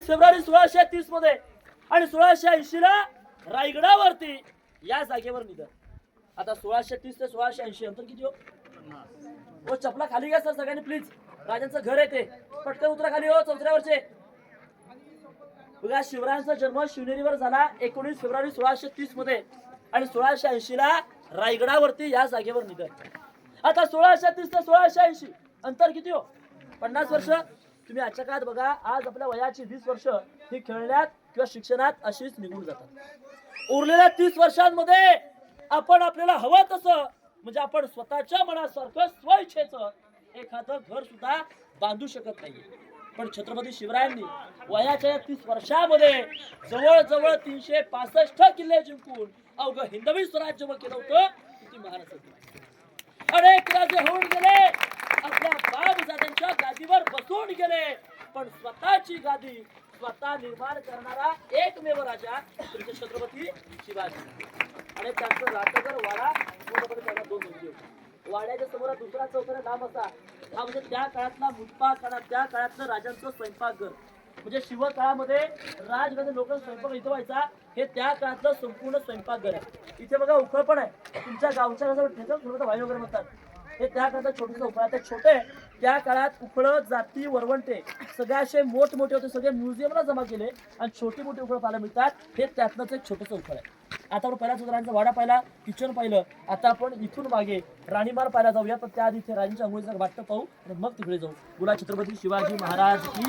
February 1630 मध्ये आणि 1680 ला रायगडावरती या जागेवर निधन. आता 1630 ते 1680 अंतर किती हो? चपला खाली घ्या सर सगळ्यांनी प्लीज. राजांचं घर आहे ते. पटकन उतरा खाली हो चौथऱ्यावरचे. बघा शिवरायांचा जन्म शिवनेरीवर झाला 19 फेब्रुवारी 1630 मध्ये आणि 1680 ला रायगडावरती या जागेवर निधन. आता 1630 ते 1680 अंतर किती हो? 50 वर्ष. तुम्ही आजच्या काळात बघा आज आपल्या वयाची 20 वर्ष ही खेळण्यात किंवा शिक्षणात अशीच निघून जातात. उरलेल्या 30 वर्षांमध्ये आपण आपल्याला हवं तसं म्हणजे आपण स्वतःच्या मनासारखं स्वइच्छेचं एखादं घर सुद्धा बांधू शकत नाही. पण छत्रपती शिवरायांनी वयाच्या 30 वर्षामध्ये जवळजवळ 365 किल्ले जिंकून अवघं हिंदवी स्वराज्य केलं होतं. किती महाराज अनेक राजे होऊन गेले, आपल्या बापजात्यांच्या गादीवर बसून गेले, पण स्वतःची गादी स्वतः निर्माण करणारा एकमेव राजा म्हणजे छत्रपती शिवाजी. आणि त्यांचं रातगर वाडा पूर्णपणे त्याला 2 मजली होते. वाड्याच्या समोर दुसरा चौथरा लांब असा हा म्हणजे त्या काळातला मुतपाखाना, त्या काळातलं राजांचं स्वयंपाकघर. म्हणजे शिवकाळामध्ये राजमध्ये लोक स्वयंपाक इथं व्हायचा. हे त्या काळातलं संपूर्ण स्वयंपाकघर आहे. इथे बघा उखळ पण आहे. तुमच्या गावच्या कसं वाई वगैरे म्हणतात हे त्या काळात छोटंसं उखळ. ते छोटे त्या काळात उखळ जाती वरवंटे सगळे असे मोठमोठे होते. सगळे म्युझियमला जमा केले आणि छोटी मोठी उखळ पाहायला मिळतात. हे त्यातलंच एक छोटंसं उखळ आहे. आता आपण पहिला सुधारांचा वाडा पाहिला, किचन पाहिलं. आता आपण इथून मागे राणीमार पाहायला जाऊया. पण त्याआधी इथे राणीच्या अंघोळीचं वाटतं पाहू आणि मग तिकडे जाऊ. बोला छत्रपती शिवाजी महाराज की